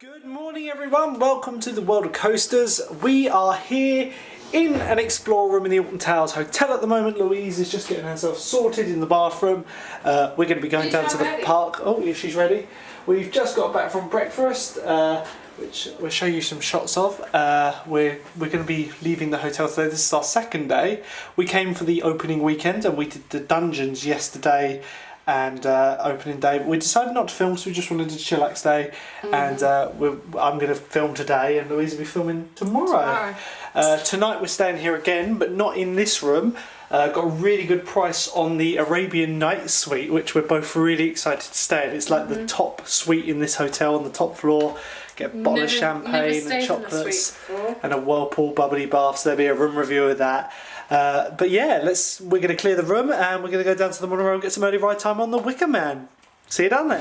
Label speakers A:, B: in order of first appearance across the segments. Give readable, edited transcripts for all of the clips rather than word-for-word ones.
A: Good morning everyone, welcome to the world of coasters. We are here in an Explorer room in the Alton Towers Hotel at the moment. Louise is just getting herself sorted in the bathroom. We're going to be going down to the park. Oh yeah, she's ready. We've just got back from breakfast, which we'll show you some shots of. We're going to be leaving the hotel today. This is our second day. We came for the opening weekend and we did the dungeons yesterday and opening day. We decided not to film, so we just wanted to chillax day. And I'm going to film today, and Louise will be filming tomorrow. Tonight we're staying here again, but not in this room. Got a really good price on the Arabian night suite, which we're both really excited to stay in. It's like the top suite in this hotel on the top floor. Get a bottle of champagne and chocolates and a whirlpool bubbly bath, so there'll be a room review of that. But yeah, we're going to clear the room and we're going to go down to the monorail and get some early ride time on the Wicker Man. See you down there.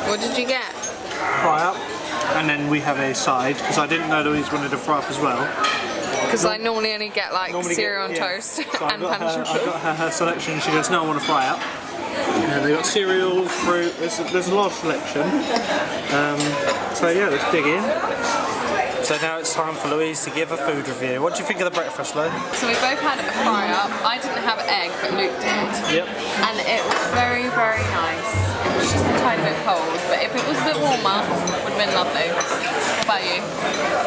B: What did you get?
A: Fry up, and then we have a side, because I didn't know Louise wanted to fry up as well.
B: Because I normally only get like cereal and toast
A: so
B: and pan
A: I got her selection and she goes, no, I want to fry up. And they got cereal, fruit, there's a lot of selection. So yeah, let's dig in. So now it's time for Louise to give a food review. What do you think of the breakfast, Lou?
B: So we both had a fry up. I didn't have egg, but Luke did.
A: Yep.
B: And it was very, very nice. It was just a tiny bit cold, but if it was a bit warmer, it would have been lovely. What about you?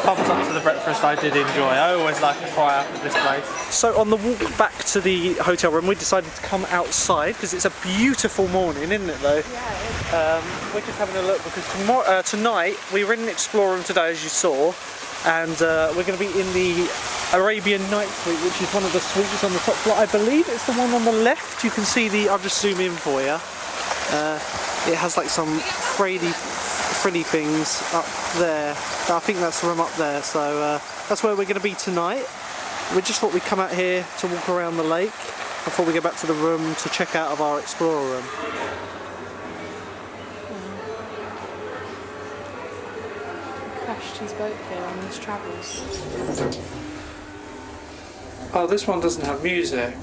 A: Thumbs up to the breakfast, I did enjoy. I always like a fry up at this place. So on the walk back to the hotel room, we decided to come outside because it's a beautiful morning, isn't it though? Yeah, we're just having a look because tonight we were in an Explorer room today, as you saw, and we're going to be in the Arabian night suite, which is one of the suites on the top floor. I believe it's the one on the left. You can see I'll just zoom in for you. It has like some frilly things up there. I think that's the room up there, so that's where we're going to be tonight. We just thought we'd come out here to walk around the lake before we go back to the room to check out of our Explorer room.
B: Crashed his boat here on his travels.
A: Oh, this one doesn't have music.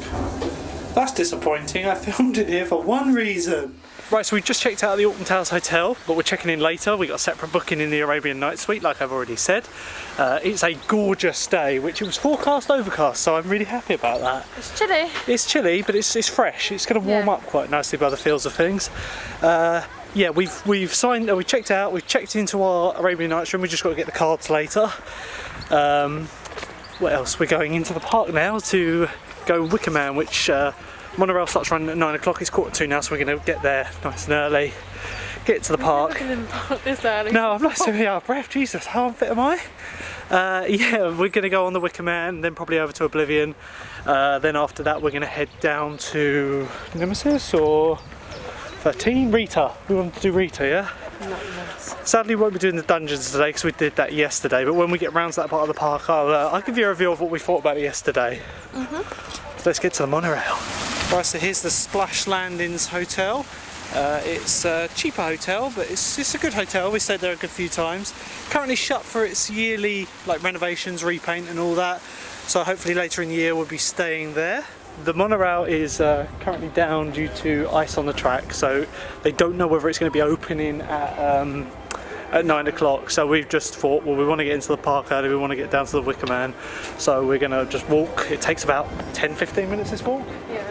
A: That's disappointing. I filmed it here for one reason. Right, so we just checked out of the Alton Towers Hotel, but we're checking in later. We got a separate booking in the Arabian night suite, like I've already said. It's a gorgeous day, which it was forecast overcast, so I'm really happy about that.
B: It's chilly.
A: It's chilly, but it's fresh. It's going to warm up quite nicely by the feels of things. Yeah, we've signed. We checked out. We've checked into our Arabian Nights room. We just got to get the cards later. What else? We're going into the park now to go Wicker Man, which monorail starts running at 9 o'clock. It's 1:45 now, so we're going to get there nice and early. Get to the park.
B: You're not in the park this early.
A: No, I'm not so out of breath. Jesus, how unfit am I? Yeah, we're going to go on the Wicker Man, then probably over to Oblivion. Then after that, we're going to head down to Nemesis or 13? Rita. We want to do Rita, yeah?
B: Nice.
A: Sadly, we won't be doing the dungeons today because we did that yesterday, but when we get round to that part of the park, I'll give you a review of what we thought about it yesterday. So let's get to the monorail. Right, so here's the Splash Landings Hotel. It's a cheaper hotel, but it's a good hotel. We stayed there a good few times. Currently shut for its yearly renovations, repaint and all that. So hopefully later in the year we'll be staying there. The monorail is currently down due to ice on the track, so they don't know whether it's going to be opening at 9 o'clock. So we've just thought, well, we want to get into the park early, we want to get down to the Wicker Man, so we're going to just walk. It takes about 10-15 minutes this walk.
B: Yeah.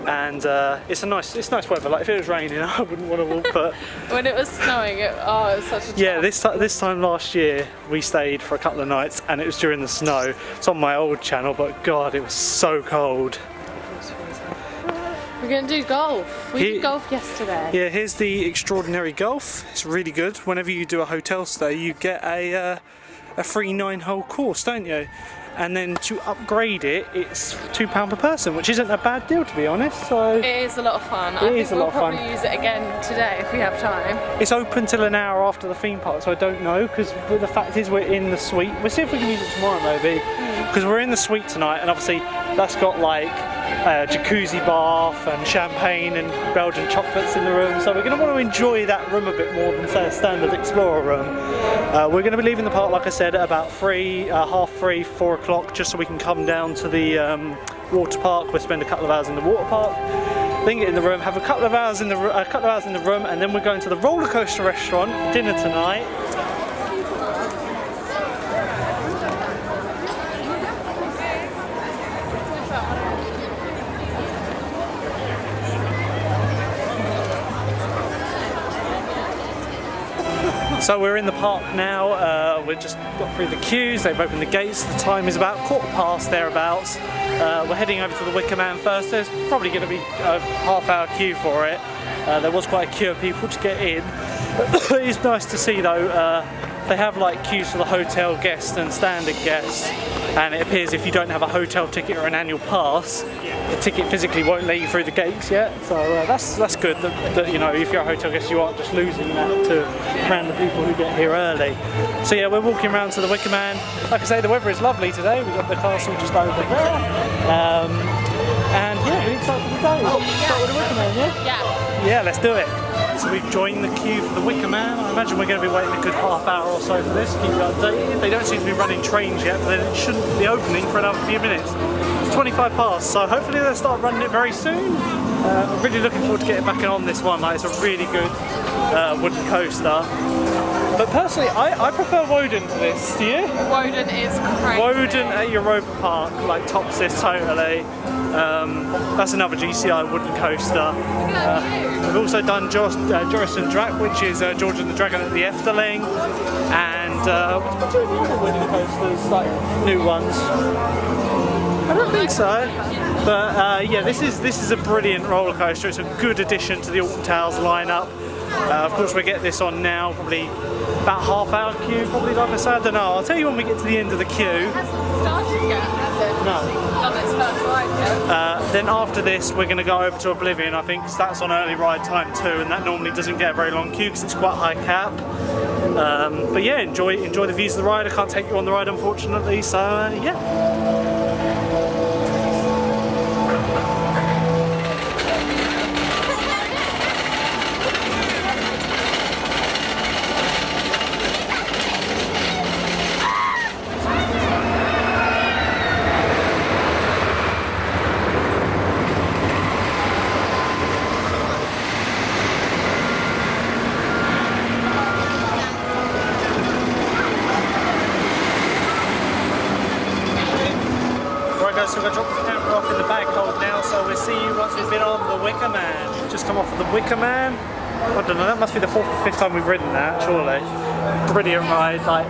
A: And it's nice weather. Like if it was raining, I wouldn't want to walk. But
B: when it was snowing, it was such a
A: yeah. This time last year we stayed for a couple of nights, and it was during the snow. It's on my old channel, but God, it was so cold.
B: We're going to do golf. We did golf yesterday.
A: Yeah, here's the Extraordinary Golf. It's really good. Whenever you do a hotel stay, you get a free 9-hole course, don't you? And then to upgrade it, it's £2 per person, which isn't a bad deal, to be honest. So
B: it is a lot of fun. I think we'll probably use it again today if we have time.
A: It's open till an hour after the theme park, so I don't know, because the fact is we're in the suite. We'll see if we can use it tomorrow maybe, because we're in the suite tonight, and obviously that's got like a jacuzzi bath and champagne and Belgian chocolates in the room, so we're going to want to enjoy that room a bit more than say a standard Explorer room. We're going to be leaving the park, like I said, at about 3:30, 4 o'clock, just so we can come down to the water park. We'll spend a couple of hours in the water park, then get in the room, have a couple of hours in the room, and then we're going to the roller coaster restaurant for dinner tonight. So we're in the park now, we've just got through the queues, they've opened the gates, the time is about 15:15 thereabouts. We're heading over to the Wicker Man first. There's probably going to be a half-hour queue for it. There was quite a queue of people to get in. It is nice to see though, they have like queues for the hotel guests and standard guests, and it appears if you don't have a hotel ticket or an annual pass, the ticket physically won't let you through the gates yet. So that's good that you know, if you're a hotel guest you aren't just losing that to random people who get here early. So yeah, we're walking around to the Wicker Man. Like I say, the weather is lovely today. We've got the castle just over there. And yeah, we're excited for the day. Start with the Wicker Man, yeah? Yeah, let's do it. So we've joined the queue for the Wicker Man. I imagine we're going to be waiting a good half hour or so for this. Keep you updated. They don't seem to be running trains yet, but it shouldn't be opening for another few minutes. It's 25 past, so hopefully they'll start running it very soon. I'm really looking forward to getting back in on this one. Like, it's a really good wooden coaster. But personally, I prefer Woden to this. Do you?
B: Woden is crazy.
A: Woden at Europa Park, like tops this totally. That's another GCI wooden coaster. We've also done Joris and Drac, which is George and the Dragon at the Efteling, and what's the other wooden coasters, like new ones? I don't think so. But yeah, this is a brilliant roller coaster. It's a good addition to the Alton Tales lineup. Of course, we get this on now, probably about half-hour queue, probably, like I said. I don't know. I'll tell you when we get to the end of the queue.
B: It hasn't started yet, has it?
A: No.
B: Done its first ride yet.
A: Then after this, we're going to go over to Oblivion. I think 'cause that's on early ride time too, and that normally doesn't get a very long queue because it's quite high cap. But yeah, enjoy the views of the ride. I can't take you on the ride, unfortunately. So yeah. So we're going to drop the camera off in the bag hold now, so we'll see you once we've been on the Wicker Man. Just come off of the Wicker Man. I don't know, that must be the 4th or 5th time we've ridden that, surely. Brilliant ride. Like,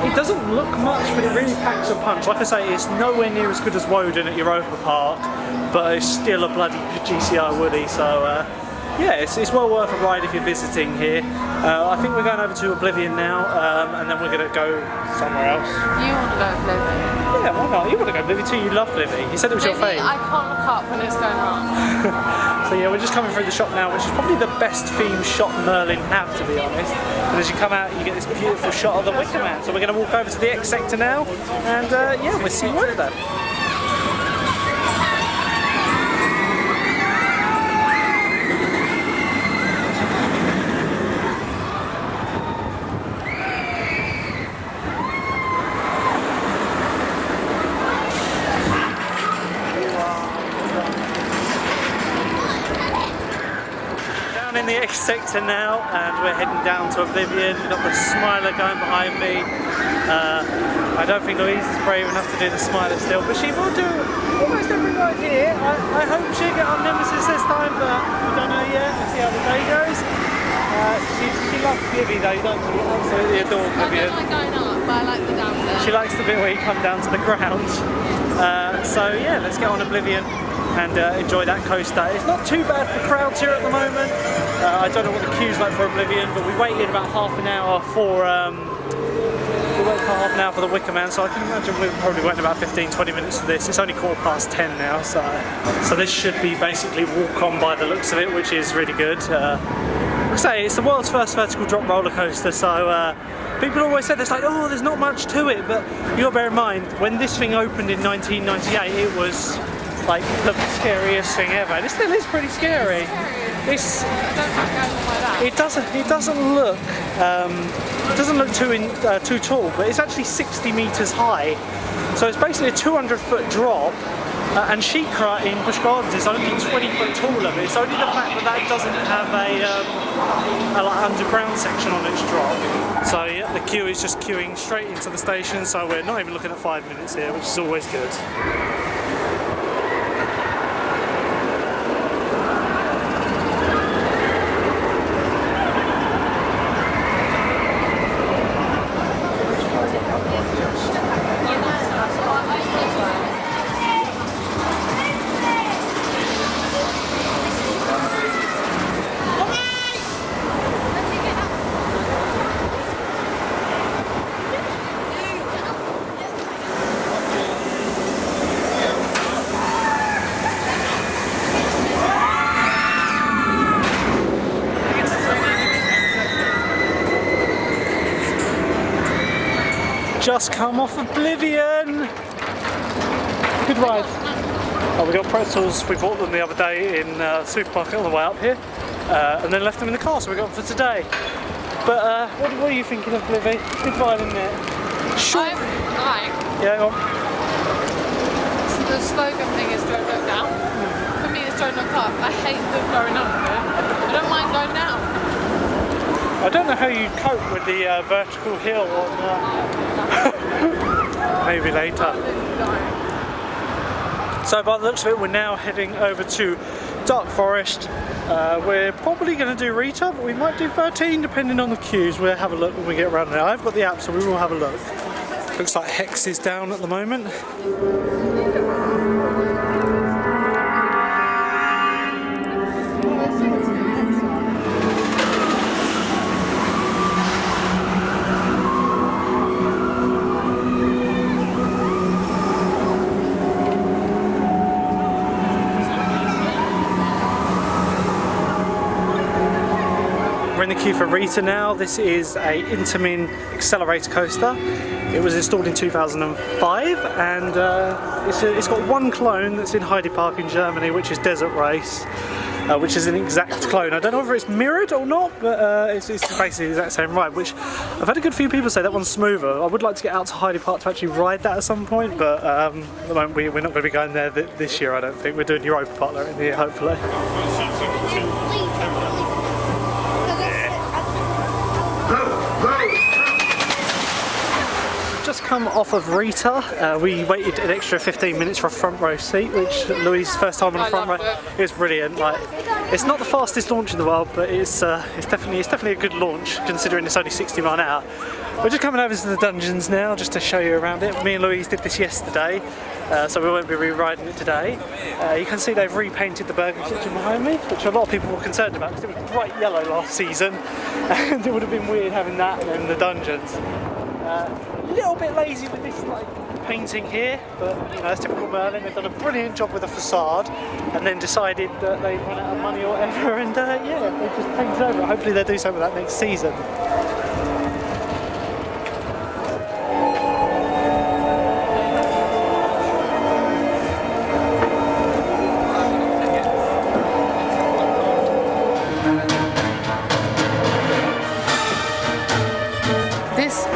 A: it doesn't look much, but it really packs a punch. Like I say, it's nowhere near as good as Woden at Europa Park, but it's still a bloody GCI Woody, so yeah, it's well worth a ride if you're visiting here. I think we're going over to Oblivion now, and then we're going to go somewhere else.
B: You want to go Oblivion?
A: Yeah, why not? You want to go Oblivion too, you love Oblivion. You said it was your favourite.
B: I can't look up when it's going wrong.
A: So yeah, we're just coming through the shop now, which is probably the best themed shop Merlin have, to be honest. And as you come out, you get this beautiful shot of the Wicker Man. So we're going to walk over to the X sector now, and yeah, we'll see you over there. In the X sector now, and we're heading down to Oblivion. We've got the Smiler going behind me. I don't think Louise is brave enough to do the Smiler still, but she will do almost every ride here. I hope she'll get on Nemesis this time, but we don't know yet. We'll see how the day goes. She loves Oblivion though, don't she? Absolutely adore Oblivion.
B: I don't like going up, but I like the down there.
A: She likes the bit where you come down to the ground. So yeah, let's get on Oblivion and enjoy that coaster. It's not too bad for crowds here at the moment. I don't know what the queue's like for Oblivion, but we waited about half an hour for the Wicker Man, so I can imagine we're probably waiting about 15-20 minutes for this. It's only 10:15 now, so this should be basically walk on by the looks of it, which is really good. Like I say, it's the world's first vertical drop roller coaster, so people always say there's like, oh, there's not much to it, but you gotta bear in mind, when this thing opened in 1998, it was like the scariest thing ever, and it still is pretty scary. It doesn't look too tall, but it's actually 60 meters high, so it's basically a 200-foot drop And Shikra in Busch Gardens is only 20 foot taller, but it's only the fact that that doesn't have a like underground section on its drop. So yeah, the queue is just queuing straight into the station, so we're not even looking at 5 minutes here, which is always good. Just come off Oblivion! Good ride. Oh, we got pretzels, we bought them the other day in the supermarket on the way up here, and then left them in the car, so we got them for today. But what are you thinking of Oblivion? Good ride, isn't it? Short. Yeah, go on.
B: So the slogan thing is don't look down. For me it's don't look up. I hate the going up bit. I don't mind going down.
A: I don't know how you cope with the vertical hill on maybe later. So by the looks of it, we're now heading over to Dark Forest. We're probably going to do Rita, but we might do 13 depending on the queues. We'll have a look when we get around there. I've got the app, so we will have a look. Looks like Hex is down at the moment. We're in the queue for Rita now. This is a Intamin Accelerator Coaster. It was installed in 2005 and it's got one clone that's in Heide Park in Germany, which is Desert Race, which is an exact clone. I don't know whether it's mirrored or not, but it's basically the exact same ride, which I've had a good few people say that one's smoother. I would like to get out to Heide Park to actually ride that at some point, but at the moment we're not going to be going there this year, I don't think. We're doing Europa Park later in the year, hopefully. Just come off of Rita. We waited an extra 15 minutes for a front row seat, which Louise' first time on the front row. It was brilliant. Like, it's not the fastest launch in the world, but it's definitely a good launch considering it's only 60 miles an hour. We're just coming over to the dungeons now just to show you around it. Me and Louise did this yesterday, so we won't be re-riding it today. You can see they've repainted the Burger Kitchen behind me, which a lot of people were concerned about because it was bright yellow last season, and it would have been weird having that in the dungeons. A little bit lazy with this like painting here, but you know, that's typical Merlin. They've done a brilliant job with the facade and then decided that they'd run out of money or whatever, and yeah, they just painted over it. Hopefully they'll do something with that next season.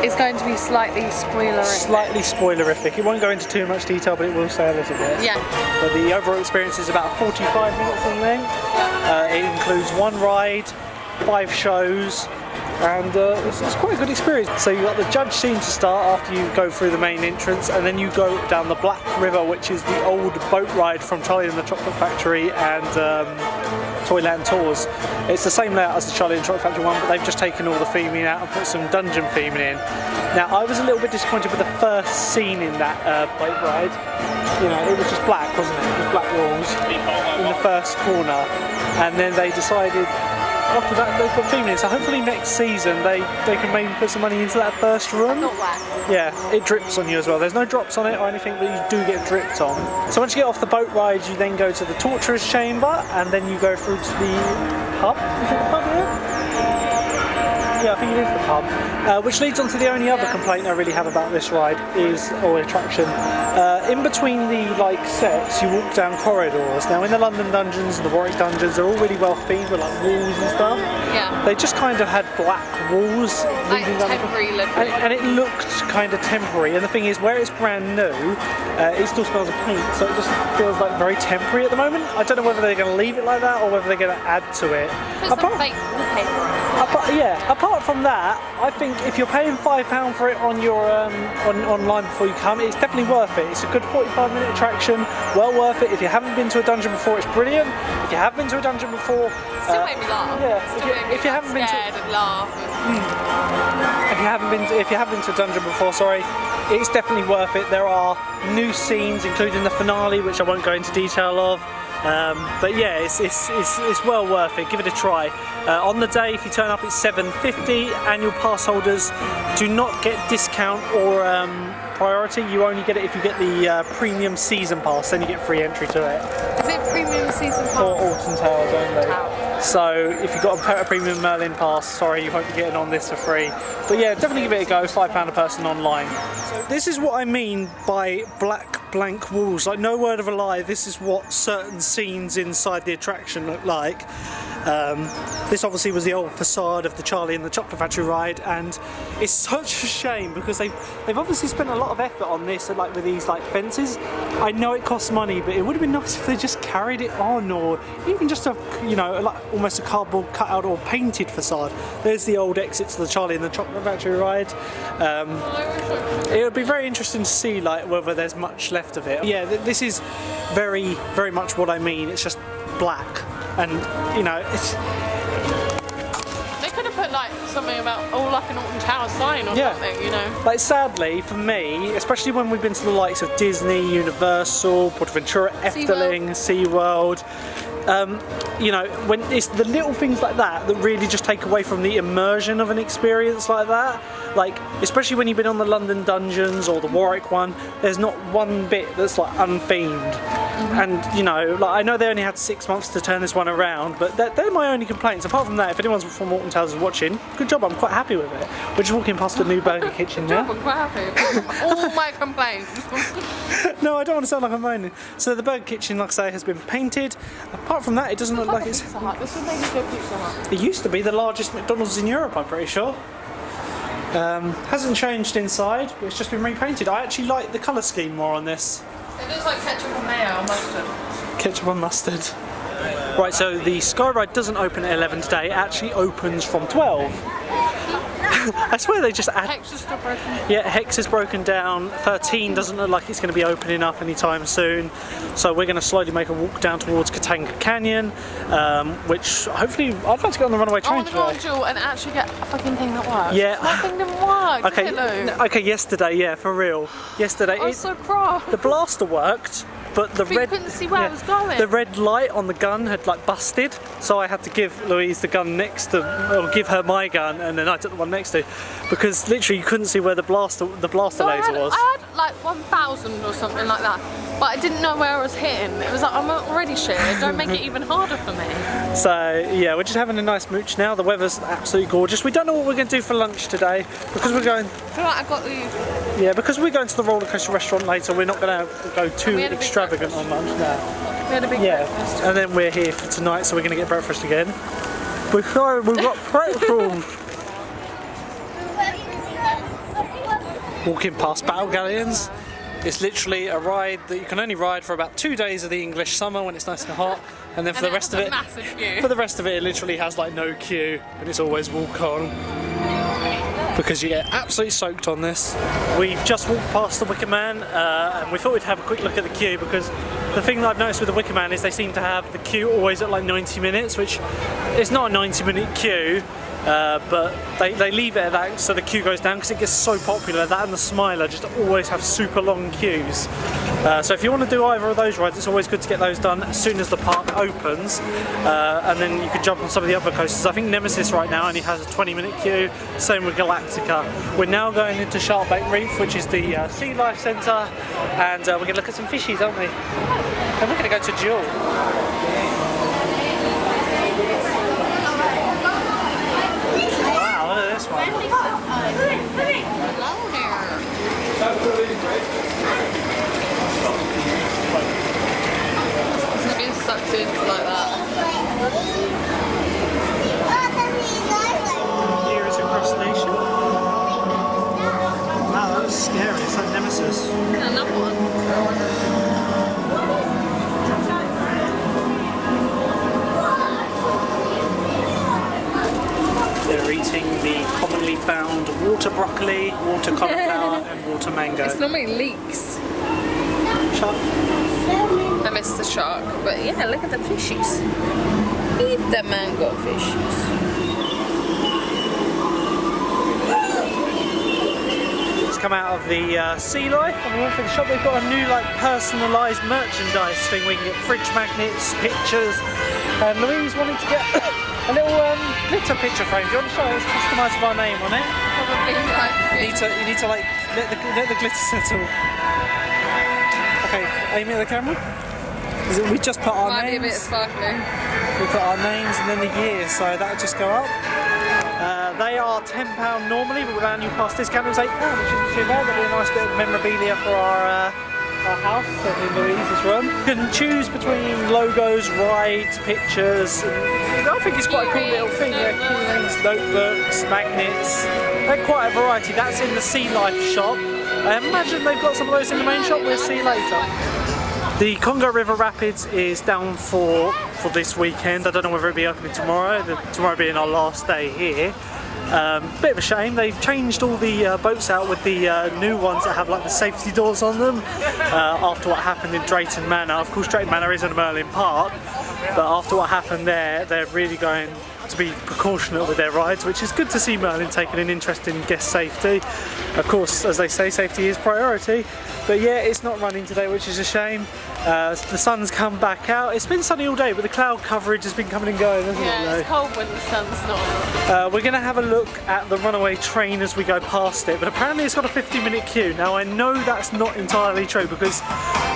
B: It's going to be slightly spoilerific.
A: Slightly spoilerific. It won't go into too much detail, but it will say a little bit.
B: Yeah.
A: But the overall experience is about 45 minutes in length. It includes one ride, 5 shows, and it's quite a good experience. So you've got the judge scene to start after you go through the main entrance, and then you go down the Black River, which is the old boat ride from Charlie and the Chocolate Factory and Toyland Tours. It's the same layout as the Charlie and the Chocolate Factory one, but they've just taken all the theming out and put some dungeon theming in. Now, I was a little bit disappointed with the first scene in that boat ride. You know, it was just black, wasn't it? It was black walls in the first corner, and then they decided after that they put theming in. So hopefully next season they can maybe put some money into that first room.
B: Not black.
A: Yeah, it drips on you as well. There's no drops on it or anything, but you do get dripped on. So once you get off the boat ride, you then go to the Torturer's Chamber, and then you go through to the pub. Is it the pub here? Yeah, I think it is the pub. Which leads on to the only other complaint I really have about this ride or attraction. In between the sets, you walk down corridors. Now in the London dungeons and the Warwick dungeons, they're all really well themed with walls and stuff.
B: Yeah.
A: They just kind of had black walls.
B: Temporary looking.
A: And it looked kind of temporary. And the thing is, where it's brand new, it still smells of paint, so it just feels like very temporary at the moment. I don't know whether they're going to leave it like that or whether they're going to add to it.
B: Put some fake wallpaper.
A: Apart from that, I think if you're paying £5 for it on your online before you come, it's definitely worth it. It's a good 45-minute attraction, well worth it. If you haven't been to a dungeon before, it's brilliant. If you have been to a dungeon before,
B: still made me laugh.
A: Yeah. If you haven't been
B: scared and laugh.
A: If you haven't been to a dungeon before, it's definitely worth it. There are new scenes, including the finale, which I won't go into detail of. But yeah, it's well worth it. Give it a try. On the day, if you turn up, it's $7.50. Annual pass holders do not get discount or priority. You only get it if you get the premium season pass. Then you get free entry to it.
B: Is it premium season pass?
A: For Alton Towers only. So if you've got a premium Merlin pass, you won't be getting on this for free. But yeah, definitely give it a go. £5 a person online. So this is what I mean by black blank walls. Like, no word of a lie, this is what certain scenes inside the attraction look like. This obviously was the old facade of the Charlie and the Chocolate Factory ride, and it's such a shame because they've obviously spent a lot of effort on this, with these fences. I know it costs money, but it would have been nice if they just carried it on, or even just almost a cardboard cutout or painted facade. There's the old exit to the Charlie and the Chocolate Factory ride. It would be very interesting to see whether there's much left of it. Yeah, this is very, very much what I mean. It's just black, and it's.
B: They could have put something about an Alton Towers sign or something,
A: Sadly for me, especially when we've been to the likes of Disney, Universal, Portaventura, Efteling, SeaWorld. When it's the little things like that that really just take away from the immersion of an experience like that. Especially when you've been on the London dungeons or the Warwick one, there's not one bit that's unthemed. And I know they only had 6 months to turn this one around, but they're my only complaints. Apart from that, if anyone's from Alton Towers is watching, good job. I'm quite happy with it. We're just walking past the new burger kitchen now.
B: I'm quite happy. All my complaints.
A: No, I don't want to sound like I'm moaning. So the burger kitchen, like I say, has been painted. Apart from that, it doesn't look like it's.
B: This would make a good Pizza Hut.
A: It used to be the largest McDonald's in Europe, I'm pretty sure. Hasn't changed inside, but it's just been repainted. I actually like the colour scheme more on this.
B: It looks like ketchup and mayo or mustard.
A: Ketchup and mustard. Right, so the Skywriter doesn't open at 11 today. It actually opens from 12. I swear they just add.
B: Hex is still broken.
A: Yeah, Hex is broken down. 13 doesn't look like it's going to be opening up anytime soon. So we're going to slowly make a walk down towards Katanga Canyon, which hopefully I'd like to get on the Runaway Train today.
B: I want to go on Jewel and actually get a fucking thing that works.
A: Yeah.
B: My thing didn't work.
A: Okay, yesterday, yeah, for real. Yesterday.
B: I was so cross.
A: The blaster worked. But
B: you couldn't see where I was going.
A: The red light on the gun had busted, so I had to give Louise the gun next to, or give her my gun, and then I took the one next to, because literally you couldn't see where the blaster laser was.
B: I had 1,000 or something like that, but I didn't know where I was hitting. It was I'm already shit. Don't make it even harder for me.
A: So yeah, we're just having a nice mooch now. The weather's absolutely gorgeous. We don't know what we're going to do for lunch today because we're going.
B: I feel like I got the.
A: Yeah, because we're going to the roller coaster restaurant later. We're not going to go too extravagant on lunch now.
B: We had a big breakfast.
A: And then we're here for tonight, so we're going to get breakfast again. We've got pretzels. Walking past Battle Galleons. It's literally a ride that you can only ride for about 2 days of the English summer when it's nice and hot, and then for the rest of it, it literally has no queue, and it's always walk on. Because you get absolutely soaked on this. We've just walked past the Wicker Man, and we thought we'd have a quick look at the queue, because the thing that I've noticed with the Wicker Man is they seem to have the queue always at 90 minutes, which is not a 90-minute queue. But they leave it at that so the queue goes down because it gets so popular. That and the Smiler just always have super long queues. So if you want to do either of those rides, it's always good to get those done as soon as the park opens, and then you can jump on some of the other coasters. I think Nemesis right now only has a 20-minute queue, same with Galactica. We're now going into Sharkbait Reef, which is the sea life centre, and we're going to look at some fishies, aren't we? And we're going to go to Jewel. coasters.
B: Another one.
A: They're eating the commonly found water broccoli, water cauliflower and water mango.
B: It's normally leeks.
A: Shark.
B: I missed the shark, but yeah, look at the fishies. Eat the mango fishies.
A: Come out of the sea life and we went for the shop. They've got a new like personalised merchandise thing. We can get fridge magnets, pictures, and Louise wanted to get a little glitter picture frame. Do you want to show us? Customised with our name on it.
B: Probably like
A: You need to like let the glitter settle. Okay, aim at the camera. We just put our
B: might
A: names.
B: be a bit sparkling.
A: We put our names and then the year, so that'll just go up. They are £10 normally, but with our new pass discount it was £8, which isn't too bad. That'll be a nice bit of memorabilia for our house, certainly in Louise's room. You can choose between logos, rides, pictures, and I think it's quite a cool little thing. Yeah, keys, notebooks, magnets. They're quite a variety. That's in the Sea Life shop. I imagine they've got some of those in the main shop. We'll see later. The Congo River Rapids is down for this weekend. I don't know whether it'll be opening tomorrow. Tomorrow being our last day here. Bit of a shame. They've changed all the boats out with the new ones that have like the safety doors on them after what happened in Drayton Manor. Of course, Drayton Manor isn't a Merlin park, but after what happened there, they're really going to be precautionate with their rides, which is good to see Merlin taking an interest in guest safety. Of course, as they say, safety is priority. But yeah, it's not running today, which is a shame. The sun's come back out. It's been sunny all day, but the cloud coverage has been coming and going, hasn't it?
B: Yeah, it's cold when the sun's not.
A: We're going to have a look at the Runaway Train as we go past it, but apparently it's got a 50-minute queue. Now I know that's not entirely true because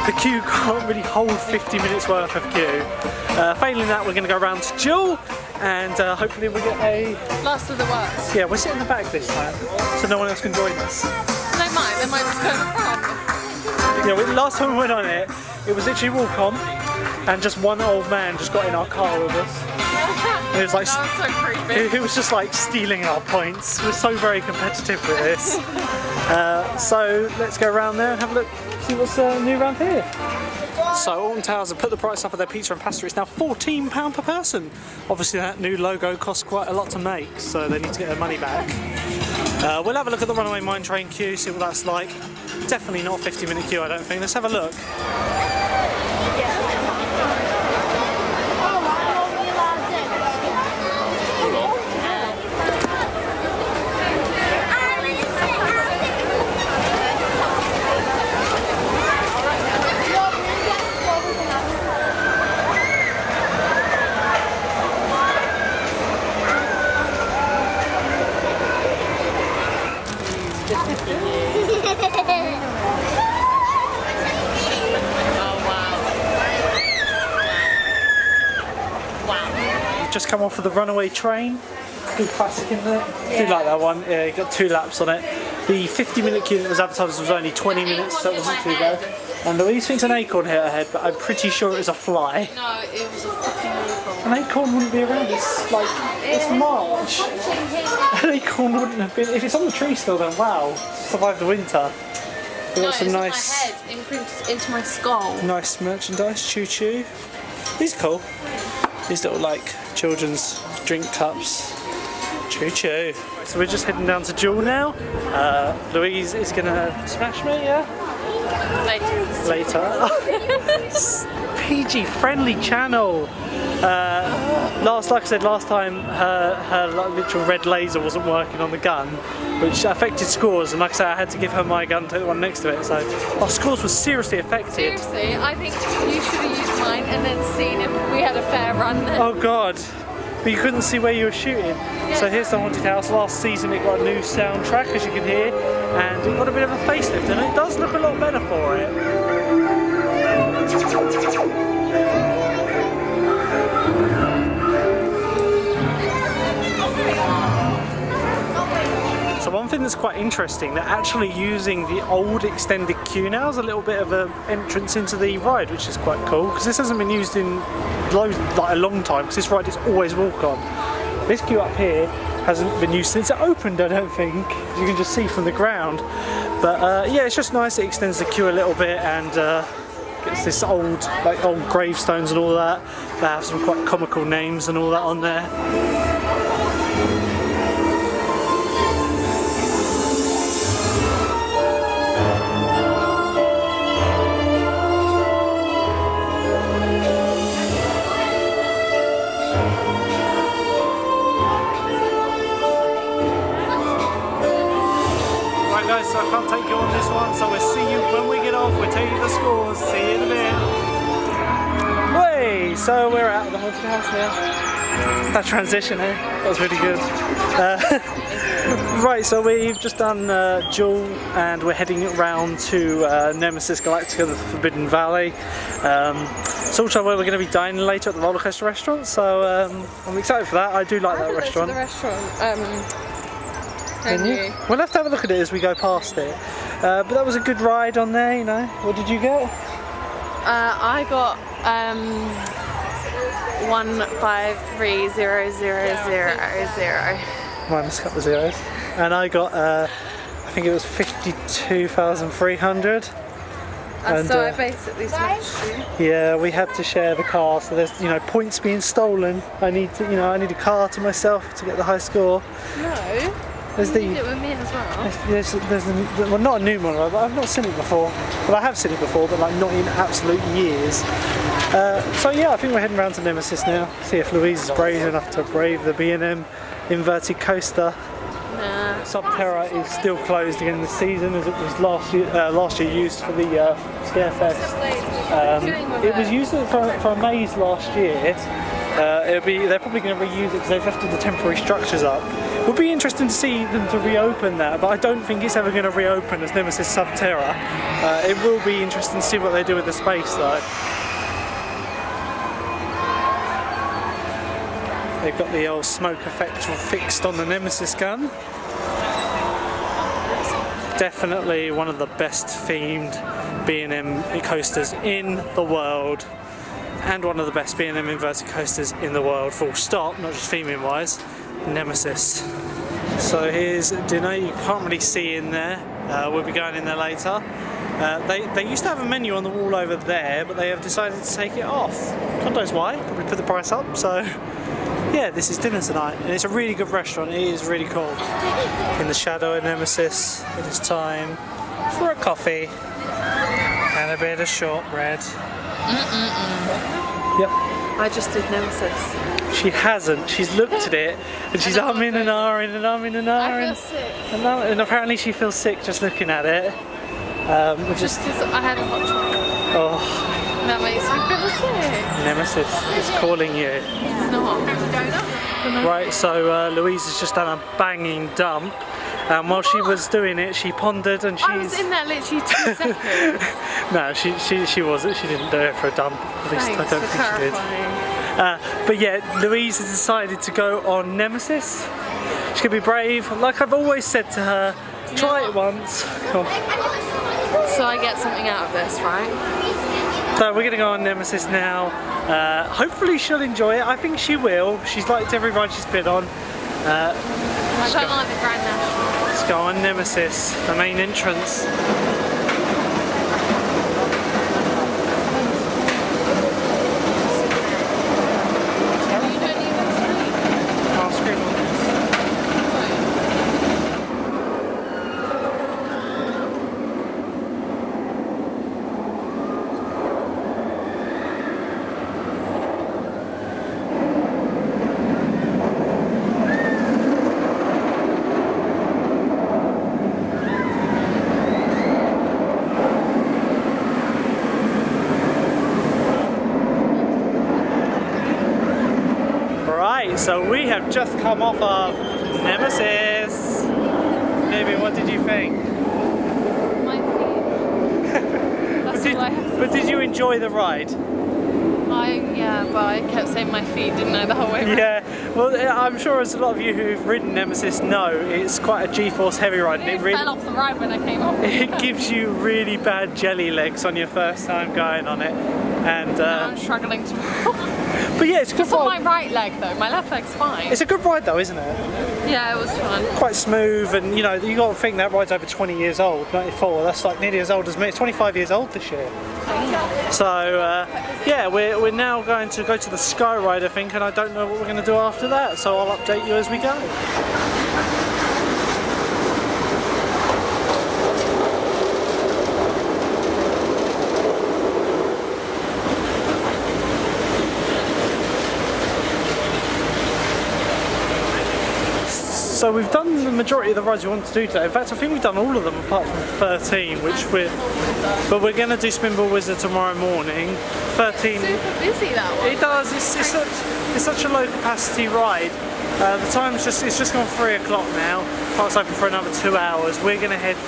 A: the queue can't really hold 50 minutes worth of queue. Failing that, we're going to go around to Jewel and hopefully we'll get a...
B: Last of the works.
A: Yeah, we're sitting in the back this time, so no one else can join us.
B: They might just go in the front.
A: Yeah, last time we went on it, it was literally walk on, and just one old man just got in our car with us. It was like
B: That was so creepy.
A: it was just like stealing our points. We're so very competitive with this. So let's go around there and have a look, see what's new around here. So Alton Towers have put the price up of their pizza and pasta. It's now £14 per person. Obviously that new logo costs quite a lot to make, so they need to get their money back. We'll have a look at the Runaway Mine Train queue, see what that's like. Definitely not a 50-minute queue, I don't think. Let's have a look. Just come off of the Runaway Train. Good classic in there. I do like that one. Yeah, you got 2 laps on it. The 50-minute queue that was advertised was only 20 minutes, so it wasn't too bad. And Louise thinks an acorn hit her head, but I'm pretty sure it was a fly.
B: No, it was a fucking acorn.
A: An acorn wouldn't be around. It's like it's March. An acorn wouldn't have been. If it's on the tree still, then wow, survived the winter. We've got some nice.
B: My head imprinted into my skull.
A: Nice merchandise. Choo choo. These are cool. These little like children's drink cups. Choo choo. So we're just heading down to Jewel now. Louise is gonna smash me, yeah? Later. PG friendly channel. Like I said last time, her like, literal red laser wasn't working on the gun, which affected scores. And like I said, I had to give her my gun to the one next to it. So our scores were seriously affected.
B: Seriously, I think you should have used mine and then seen if we had a fair run then.
A: Oh god. But you couldn't see where you were shooting. Yeah. So here's the Haunted House. Last season it got a new soundtrack, as you can hear, and it got a bit of a facelift, and it does look a lot better for it. So one thing that's quite interesting, they're actually using the old extended queue now as a little bit of an entrance into the ride, which is quite cool, because this hasn't been used in a long time, because this ride is always walk on. This queue up here hasn't been used since it opened, I don't think, as you can just see from the ground. But yeah, it's just nice. It extends the queue a little bit and gets this old gravestones and all that. They have some quite comical names and all that on there. So I can't take you on this one, so we'll see you when we get off. We'll tell you the scores. See you in a bit. Way! So we're out of the haunted house now. That transition, eh? That was really good. Right, so we've just done Jewel and we're heading round to Nemesis, Galactica, the Forbidden Valley. It's also where we're going to be dining later at the roller coaster restaurant, so I'm excited for that. I do like that restaurant.
B: The restaurant. Menu.
A: We'll have to have a look at it as we go past it. But that was a good ride on there, you know. What did you get?
B: I got 153,000.
A: Minus a couple of zeros. And I got, I think it was 52,300. And
B: so I basically smashed you.
A: Yeah, we had to share the car, so there's, you know, points being stolen. I need to, you know, I need a car to myself to get the high score.
B: No.
A: There's
B: You did it with me as well.
A: Well, not a new one, but I've not seen it before. Well, I have seen it before, but like not in absolute years. So yeah, I think we're heading round to Nemesis now. See if Louise is brave enough to brave the B&M inverted coaster.
B: Nah.
A: Subterra is still closed again this season, as it was last year used for the Scarefest. It was used for a maze last year. They're probably going to reuse it because they've left all the temporary structures up. It would be interesting to see them to reopen that, but I don't think it's ever going to reopen as Nemesis Subterra. It will be interesting to see what they do with the space though. They've got the old smoke effector fixed on the Nemesis gun. Definitely one of the best themed B&M coasters in the world. And one of the best B&M inverted coasters in the world, full stop, not just theming wise. Nemesis. So here's dinner. You can't really see in there. We'll be going in there later. They used to have a menu on the wall over there, but they have decided to take it off. God knows why. Probably put the price up. So yeah, this is dinner tonight, and it's a really good restaurant. It is really cool. In the shadow of Nemesis, it is time for a coffee and a bit of shortbread. Yep.
B: I just did Nemesis.
A: She hasn't. She's looked at it and she's umming and ahhing and umming and ahhing.
B: I feel sick.
A: And apparently she feels sick just looking at it.
B: Just because I had a hot chocolate.
A: Oh.
B: That makes me feel sick.
A: Nemesis is calling you.
B: It's not.
A: Right, so Louise has just done a banging dump. And while she was doing it, she pondered and she's...
B: I was in there literally 2 seconds.
A: No, she wasn't. She didn't do it for a dump. At least
B: Thanks
A: I don't think she did. But yeah, Louise has decided to go on Nemesis. She's going to be brave. Like I've always said to her, try it once. Come on.
B: So I get something out of this, right?
A: So we're going to go on Nemesis now. Hopefully she'll enjoy it. I think she will. She's liked every ride she's been on.
B: I don't like the Grand National.
A: Let's go on Nemesis, the main entrance. So we have just come off of Nemesis. Maybe, what did you think?
B: My feet. That's all I have to
A: But did you enjoy the ride?
B: Yeah, but I kept saying my feet, didn't I, the whole way around?
A: Yeah, well, I'm sure as a lot of you who've ridden Nemesis know, it's quite a G-force heavy ride.
B: It really fell off the ride when I came off.
A: It gives you really bad jelly legs on your first time going on it. And
B: I'm struggling to.
A: but yeah, it's a good
B: Just on my
A: ride.
B: right leg though. My left leg's fine.
A: It's a good ride though, isn't it?
B: Yeah, it was fun.
A: Quite smooth, and you know, you got to think that ride's over 20 years old, 94. That's like nearly as old as me. It's 25 years old this year. So yeah, we're now going to go to the Skywriter, I think, and I don't know what we're going to do after that. So I'll update you as we go. So we've done the majority of the rides we want to do today. In fact, I think we've done all of them apart from 13, but we're going to do Spinball Wizard tomorrow morning. 13.
B: Super busy that one.
A: It does. It's such a low capacity ride. The time's just gone 3 o'clock now. Park's open for another 2 hours. We're going to head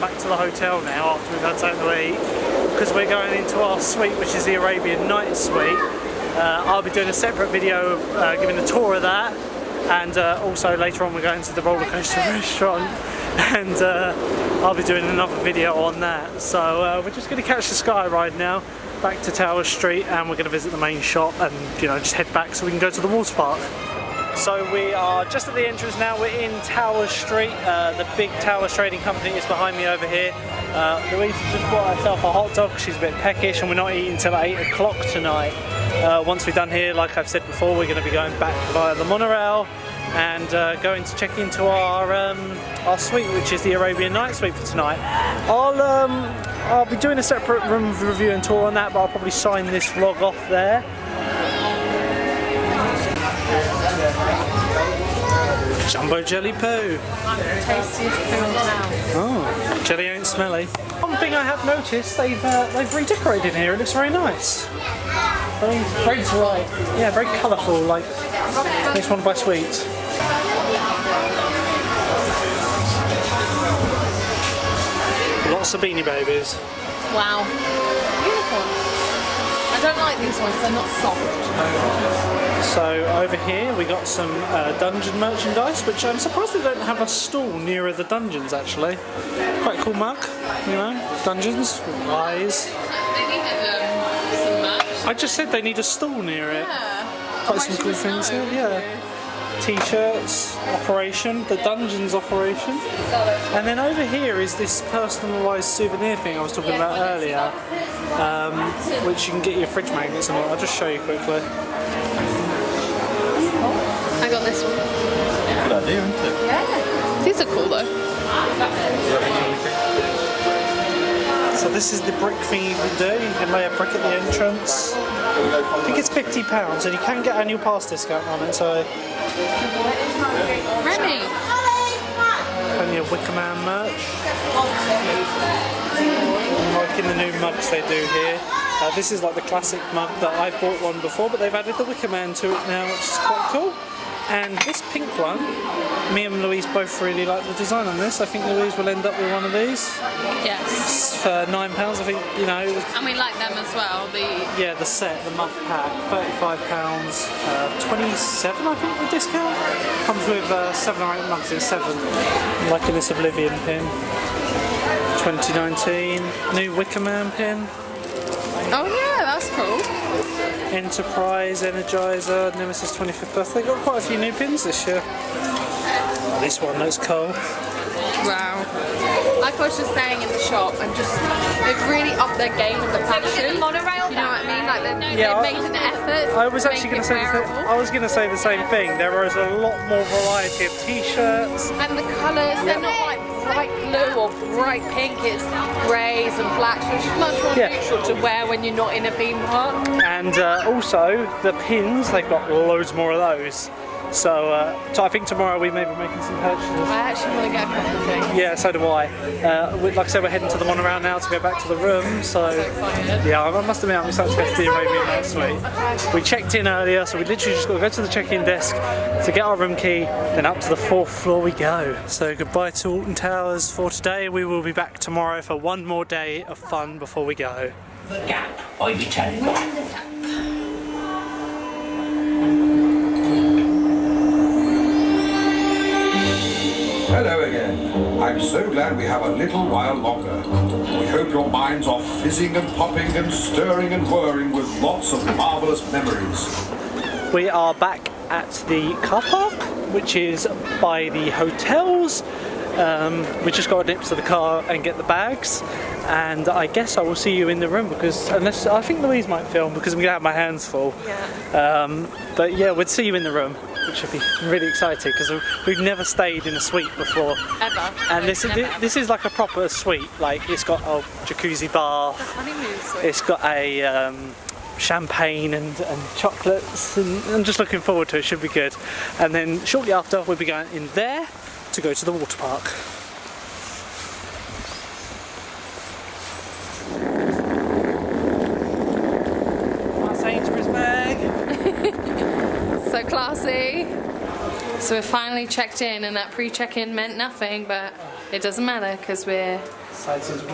A: back to the hotel now after we've had something to eat, because we're going into our suite, which is the Arabian night suite. I'll be doing a separate video giving a tour of that. And also later on we're going to the roller coaster restaurant, and I'll be doing another video on that. So we're just going to catch the Sky Ride now, back to Tower Street, and we're going to visit the main shop and, you know, just head back so we can go to the water park. So we are just at the entrance now. We're in Tower Street. The big Towers Trading Company is behind me over here. Louise has just bought herself a hot dog. She's a bit peckish, and we're not eating until 8 o'clock tonight. Once we're done here, like I've said before, we're going to be going back via the monorail and going to check into our suite, which is the Arabian Night Suite for tonight. I'll be doing a separate room review and tour on that, but I'll probably sign this vlog off there. Jumbo jelly poo.
B: Tastiest poo in town.
A: Oh, jelly ain't smelly. One thing I have noticed, they've redecorated here. It looks very nice. Very bright. Yeah, very colourful. Like makes one buy sweets. Lots of Beanie Babies.
B: Wow. Unicorn. I don't like these ones, they're not soft.
A: So over here we got some dungeon merchandise, which I'm surprised they don't have a stall nearer the dungeons actually. Quite a cool mug, you know, dungeons, eyes.
B: They needed some merch.
A: I just said they need a stall near it.
B: Yeah.
A: Quite some cool things here, yeah. T-shirts, operation, the dungeons operation. And then over here is this personalised souvenir thing I was talking about earlier, which you can get your fridge magnets and all. I'll just show you quickly.
B: I got this one.
C: Good idea, isn't it?
B: Yeah. These are cool though.
A: So this is the brick thing you can do. You can lay a brick at the entrance. I think it's £50 and you can get annual pass discount on it, so...
B: Remy!
A: Plenty of Wicker Man merch. I'm liking the new mugs they do here. This is like the classic mug that I bought one before, but they've added the Wicker Man to it now, which is quite cool. And this pink one, me and Louise both really like the design on this. I think Louise will end up with one of these.
B: Yes.
A: For £9, I think, you know.
B: And we like them as well.
A: Yeah, the set, the mug pack, £35, 27 I think the discount. Comes with 7 or 8 mugs in 7. I'm liking this Oblivion pin. 2019. New Wicker Man pin.
B: Oh yeah, that's cool.
A: Enterprise, Energizer, Nemesis 25th birthday. Got quite a few new pins this year. This one looks cool.
B: Wow. Like I was just saying in the shop, and just they've really upped their game with the fashion. You know what I mean? Like they've made an effort.
A: I was actually going to say the same thing. There is a lot more variety of t-shirts.
B: And the colours, they're not like bright blue or bright pink. It's greys and blacks, which is much more neutral to wear when you're not in a theme park.
A: And also the pins, they've got loads more of those. So I think tomorrow we may be making some purchases.
B: I actually want to get a couple of things.
A: Yeah, so do I. Like I said, we're heading to the monorail now to go back to the room. So yeah, I must admit I'm excited to go to the Arabian Night Suite. We checked in earlier, so we literally just got to go to the check-in desk to get our room key, then up to the 4th floor we go. So goodbye to Alton Towers for today. We will be back tomorrow for one more day of fun before we go.
C: The gap, I be telling you.
D: Hello again. I'm so glad we have a little while longer. We hope your minds are fizzing and popping and stirring and whirring with lots of marvellous memories.
A: We are back at the car park, which is by the hotels. We just got to nip to the car and get the bags, and I guess I will see you in the room, because unless I think Louise might film because I'm gonna have my hands full.
B: Yeah.
A: But yeah, we'd see you in the room, which would be really exciting because we've never stayed in a suite before.
B: Ever.
A: And this is like a proper suite. Like it's got a jacuzzi bath.
B: Honeymoon suite.
A: It's got a champagne and chocolates, and I'm just looking forward to it. Should be good. And then shortly after we'll be going in there to go to the water park. My Sainsbury's bag.
B: So classy. So we're finally checked in, and that pre-check-in meant nothing, but it doesn't matter because we're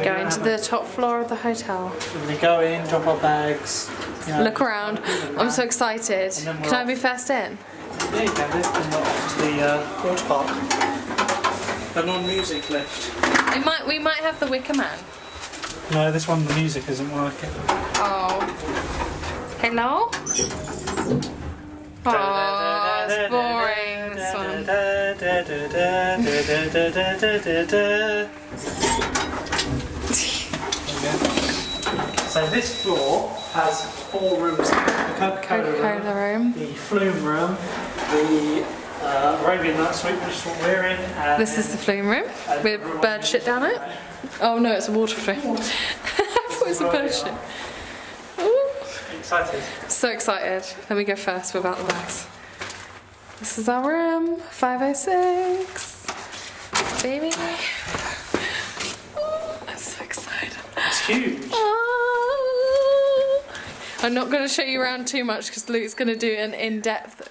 B: going to the top floor of the hotel.
A: We go in, drop our bags. You know,
B: Look around. I'm so excited. Can I be first in?
A: Yeah, you can do. And we're off to the water park. The non-music lift.
B: We might have the Wicker Man.
A: No, this one, the music isn't working.
B: Oh. Hello? Oh, it's boring, this one.
A: So this floor has 4 rooms: the Coca-Cola room, the Flume room, the Arabian night suite, which is what we're in. And
B: This is the Flume room with bird shit down it. Oh no, it's a water flume. I thought it was a bird shit. Ooh.
A: Excited.
B: So excited. Let me go first without the bags. This is our room, 506. Baby. Oh, I'm so excited.
A: It's huge.
B: Oh. I'm not going to show you around too much because Luke's going to do an in-depth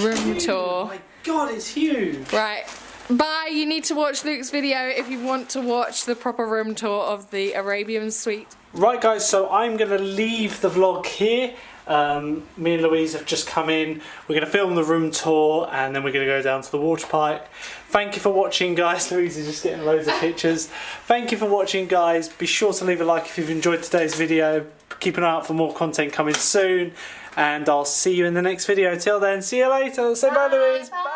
B: room tour.
A: Oh my god, it's huge.
B: Right. Bye. You need to watch Luke's video if you want to watch the proper room tour of the Arabian suite.
A: Right guys, so I'm going to leave the vlog here. Me and Louise have just come in. We're going to film the room tour and then we're going to go down to the water park. Thank you for watching guys. Louise is just getting loads of pictures. Thank you for watching guys. Be sure to leave a like if you've enjoyed today's video. Keep an eye out for more content coming soon. And I'll see you in the next video. Till then, see you later. Say bye Louise. Bye.